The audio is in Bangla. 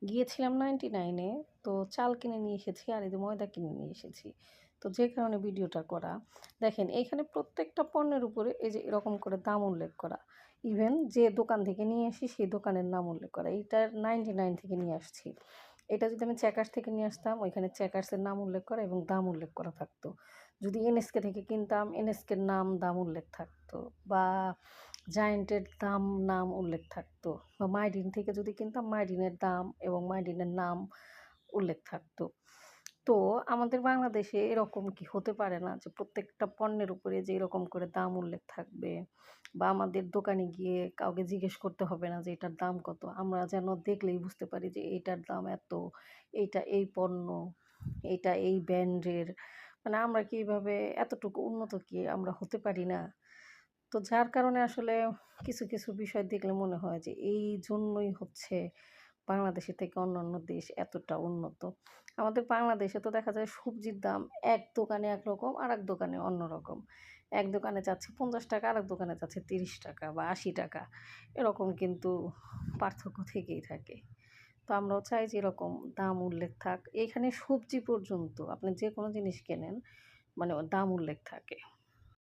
গিয়েছিলাম 99 এ, তো চাল কিনে নিয়ে এসেছি আর এই যে ময়দা কিনে নিয়ে এসেছি। তো যে কারণে ভিডিওটা করা। দেখেন এইখানে প্রত্যেকটা পণ্যের উপরে এই যে এরকম করে দাম উল্লেখ করা। ইভেন যে দোকান থেকে নিয়ে আসি সেই দোকানের নাম উল্লেখ করা। এইটার 99 থেকে নিয়ে আসছি। এটা যদি আমি চেকার্স থেকে নিয়ে আসতাম ওইখানে চেকার্সের নাম উল্লেখ করা এবং দাম উল্লেখ করা থাকতো। যদি এনএসকে থেকে কিনতাম এনএসকের নাম দাম উল্লেখ থাকতো, বা জায়ান্টের নাম উল্লেখ থাকতো, বা মাইডিন থেকে যদি কিনতাম মাইডিনের দাম এবং মাইডিনের নাম উল্লেখ থাকতো। তো আমাদের বাংলাদেশে এরকম কি হতে পারে না যে প্রত্যেকটা পণ্যের উপরে যে এরকম করে দাম উল্লেখ থাকবে, বা আমাদের দোকানে গিয়ে কাউকে জিজ্ঞেস করতে হবে না যে এটার দাম কত, আমরা যেন দেখলেই বুঝতে পারি যে এইটার দাম এত, এইটা এই পণ্য, এইটা এই ব্র্যান্ডের। মানে আমরা কি এইভাবে এতটুকু উন্নত কি আমরা হতে পারি না? তো যার কারণে আসলে কিছু, কিছু বিষয় দেখলে মনে হয় যে এই জন্যই হচ্ছে বাংলাদেশের থেকে অন্যান্য দেশ এতটা উন্নত। আমাদের বাংলাদেশে তো দেখা যায় সবজির দাম এক দোকানে একরকম, আরেক দোকানে অন্যরকম। এক দোকানে চাচ্ছে ৳৫০, আরেক দোকানে চাচ্ছে ৳৩০ বা ৳৮০। এরকম কিন্তু পার্থক্য থেকেই থাকে। তো আমরাও চাই যে এরকম দাম উল্লেখ থাক। এখানে সবজি পর্যন্ত আপনি যেকোনো জিনিস কেনেন মানে দাম উল্লেখ থাকে।